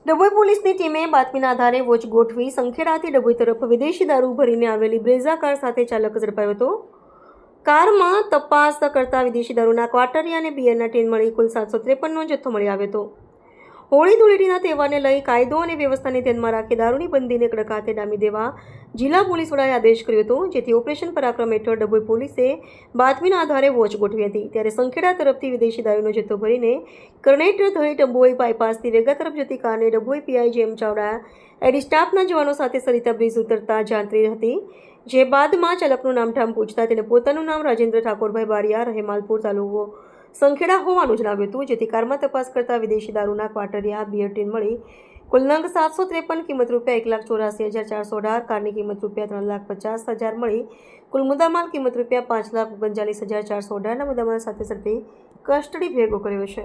ડભોઈ પોલીસની ટીમે બાતમીના આધારે વોચ ગોઠવી સંખેડાથી ડભોઈ તરફ વિદેશી દારૂ ભરીને આવેલી બ્રેઝા કાર સાથે ચાલક ઝડપાયો હતો। કારમાં તપાસ કરતા વિદેશી દારૂના ક્વાર્ટરિયા અને બિયરના ટીન મળી કુલ 753નો જથ્થો મળી આવ્યો હતો। હોળી ધૂળેટીના તહેવારને લઈ કાયદો અને વ્યવસ્થાને ધ્યાનમાં રાખી દારૂની બંધીને કડક હાથે ડામી દેવા જિલ્લા પોલીસ વડાએ આદેશ કર્યો હતો, જેથી ઓપરેશન પરાક્રમ હેઠળ ડભોઈ પોલીસે બાતમીના આધારે વોચ ગોઠવી હતી। ત્યારે સંખેડા તરફથી વિદેશી દારૂનો જથ્થો ભરીને કર્નેટર થઈ ડભોઈ બાયપાસથી વેગા તરફ જતી કારને ડભોઈ પીઆઈ જેમ ચાવડા એડી સ્ટાફના જવાનો સાથે સરિતા બ્રિજ ઉતરતા જાણતી હતી, જે બાદમાં ચાલકનું નામઠામ પૂછતા તેને પોતાનું નામ રાજેન્દ્ર ઠાકોરભાઈ બારિયા રહેમાલપુર તાલુકો સંખેડા હોવાનું જણાવ્યું હતું, જેથી કારમાં તપાસ કરતા વિદેશી દારૂના ક્વાર્ટરિયા બિયર ટીન મળી કુલ નંગ 753 કિંમત રૂપિયા 1,84,418, કારની કિંમત રૂપિયા 3,50,000 મળી કુલ મુદ્દામાલ કિંમત રૂપિયા 5,39,418ના મુદ્દામાલ સાથે ઝડપી કસ્ટડી ભેગો કર્યો છે।